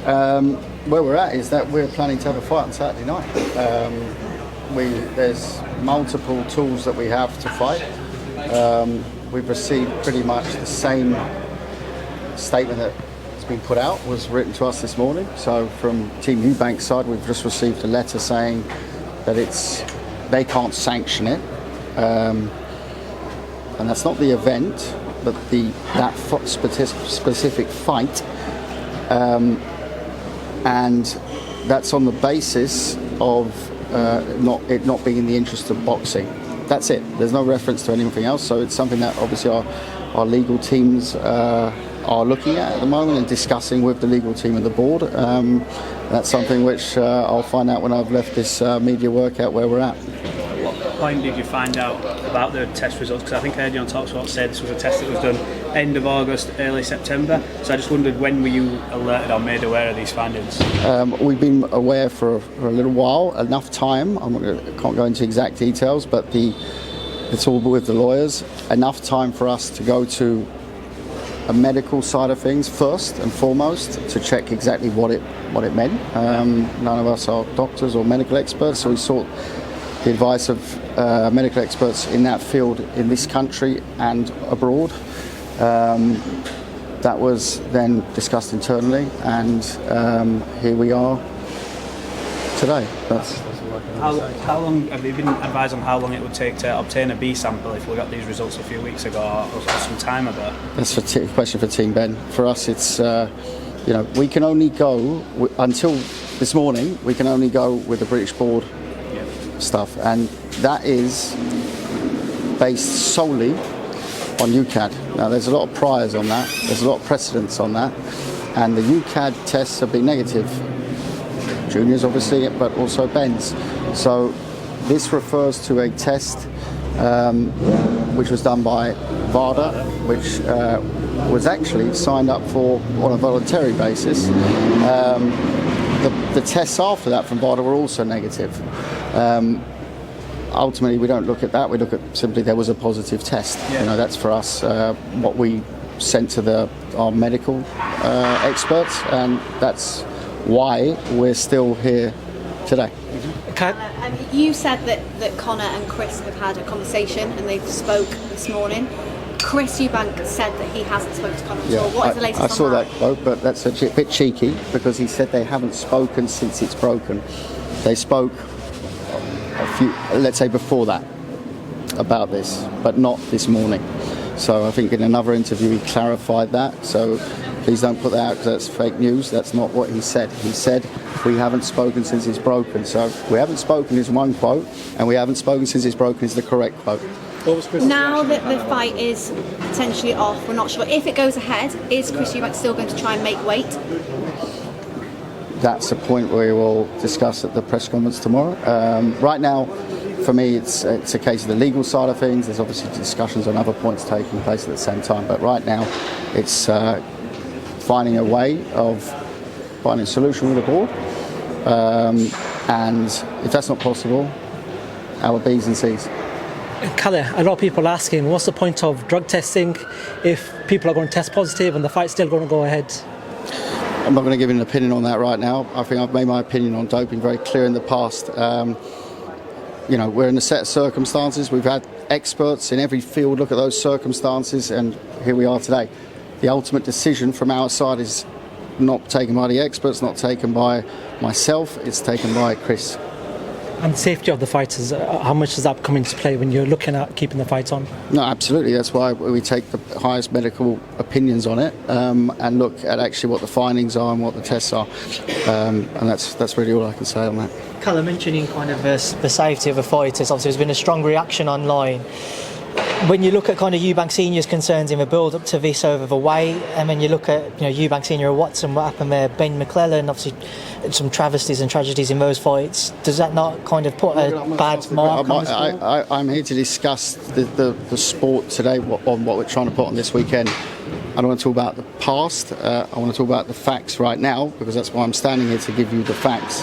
Where we're at is that we're planning to have a fight on Saturday night. There's multiple tools that we have to fight. We've received pretty much the same statement that's been put out was written to us this morning. So from Team Eubank's side, we've just received a letter saying that they can't sanction it, and that's not the event, but that specific fight, and that's on the basis of it not being in the interest of boxing. That's it. There's no reference to anything else. So it's something that obviously our legal teams are looking at the moment and discussing with the legal team and the board. That's something which I'll find out when I've left this media workout where we're at. What point did you find out about the test results? Because I think I heard you on TalkSport say this was a test that was done end of August, early September. So I just wondered, when were you alerted or made aware of these findings? We've been aware for a little while, enough time. I can't go into exact details, but it's all with the lawyers. Enough time for us to go to a medical side of things first and foremost to check exactly what it meant. None of us are doctors or medical experts, so we sought the advice of medical experts in that field in this country and abroad. That was then discussed internally, and here we are today. How long have you been advised on how long it would take to obtain a B sample if we got these results a few weeks ago or some time ago? That's a question for Team Benn. For us, it's we can only go until this morning. We can only go with the British board stuff, and that is based solely on UCAD. Now, there's a lot of priors on that. There's a lot of precedents on that, and the UCAD tests have been negative. Juniors, obviously, but also Benn's. So this refers to a test which was done by VADA, which was actually signed up for on a voluntary basis. The tests after that from VADA were also negative. Ultimately, we don't look at that. We look at simply there was a positive test. Yeah. That's for us what we sent to our medical experts, and that's why we're still here today. You said that Conor and Chris have had a conversation and they've spoke this morning. Chris Eubank said that he hasn't spoken to Conor at all. What is the latest on that? I saw that quote, but that's a bit cheeky because he said they haven't spoken since it's broken. They spoke let's say before that, about this, but not this morning. So I think in another interview he clarified that. So please don't put that out because that's fake news. That's not what he said. He said we haven't spoken since it's broken. So we haven't spoken is one quote, and we haven't spoken since it's broken is the correct quote. Now that the fight is potentially off, we're not sure if it goes ahead. Is Chris Eubank still going to try and make weight? That's a point we will discuss at the press conference tomorrow. Right now, for me, it's a case of the legal side of things. There's obviously discussions on other points taking place at the same time. But right now, it's finding a way of finding a solution with the board. And if that's not possible, our B's and C's. Kalle, a lot of people are asking, what's the point of drug testing if people are going to test positive and the fight's still going to go ahead? I'm not going to give an opinion on that right now. I think I've made my opinion on doping very clear in the past. We're in a set of circumstances. We've had experts in every field look at those circumstances, and here we are today. The ultimate decision from our side is not taken by the experts, not taken by myself, it's taken by Chris. And the safety of the fighters, how much does that come into play when you're looking at keeping the fights on? No, absolutely. That's why we take the highest medical opinions on it and look at actually what the findings are and what the tests are. And that's really all I can say on that. Kalle, mentioning kind of the safety of a fighters, obviously there's been a strong reaction online. When you look at kind of Eubank Senior's concerns in the build-up to this over the weight, and when you look at Eubank Senior and Watson, what happened there, Ben McClellan, obviously some travesties and tragedies in those fights, does that not kind of put a bad mark on the sport? I'm here to discuss the sport today, on what we're trying to put on this weekend. I don't want to talk about the past, I want to talk about the facts right now, because that's why I'm standing here, to give you the facts.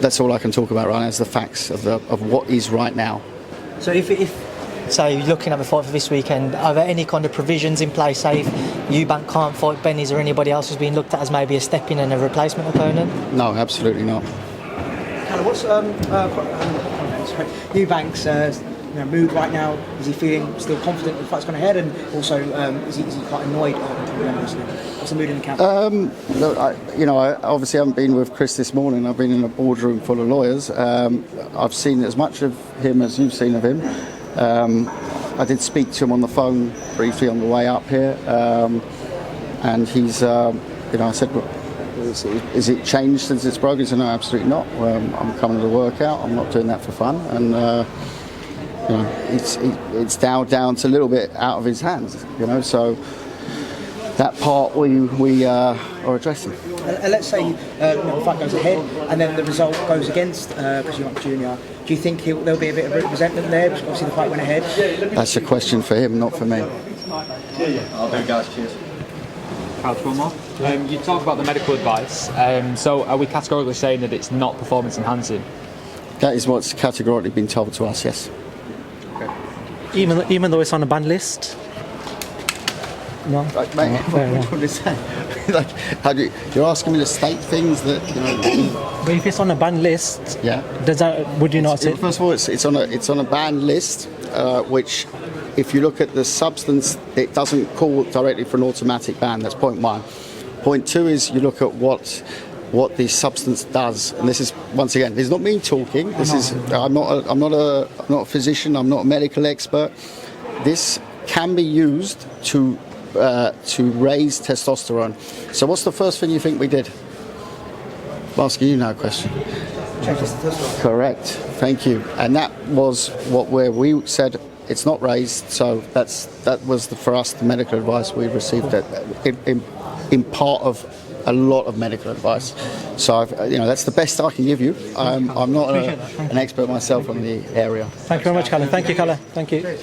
That's all I can talk about right now, is the facts of what is right now. So if So you're looking at the fight for this weekend. Are there any kind of provisions in place, say if Eubank can't fight Benn, is there anybody else who's being looked at as maybe a step-in and a replacement opponent? No, absolutely not. Kalle, what's Eubank's mood right now? Is he feeling still confident the fight's gone ahead, and also is he quite annoyed? What's the mood in the camp? Look, I obviously haven't been with Chris this morning. I've been in a boardroom full of lawyers. I've seen as much of him as you've seen of him. I did speak to him on the phone briefly on the way up here, and he's, I said, well, is it changed since it's broken? He said, no, absolutely not. I'm coming to the workout. I'm not doing that for fun, and it's now down to a little bit out of his hands. So that part we are addressing. Let's say the fight goes ahead and then the result goes against Chris Eubank Jr. Do you think there'll be a bit of resentment there? Because obviously the fight went ahead. That's a question for him, not for me. Okay, guys, cheers. Couch one more. You talk about the medical advice. So are we categorically saying that it's not performance enhancing? That is what's categorically been told to us, yes. Okay. Even though it's on a ban list? No. Like, mate, what is that? You're asking me to state things that, But if it's on a ban list, yeah. Would you not say? First of all, it's on a banned list, which, if you look at the substance, it doesn't call directly for an automatic ban. That's point one. Point two is you look at what the substance does, and this is, once again, this is not me talking. I'm not a physician. I'm not a medical expert. This can be used to raise testosterone. So what's the first thing you think we did? I'm asking you now a question. Check his testosterone. Correct. Thank you. And that was where we said it's not raised. So that was for us the medical advice we received that in part of a lot of medical advice. So that's the best I can give you. I'm not an expert myself on the area. Thank you very much, Kalle. Thank you, Kalle. Thank you.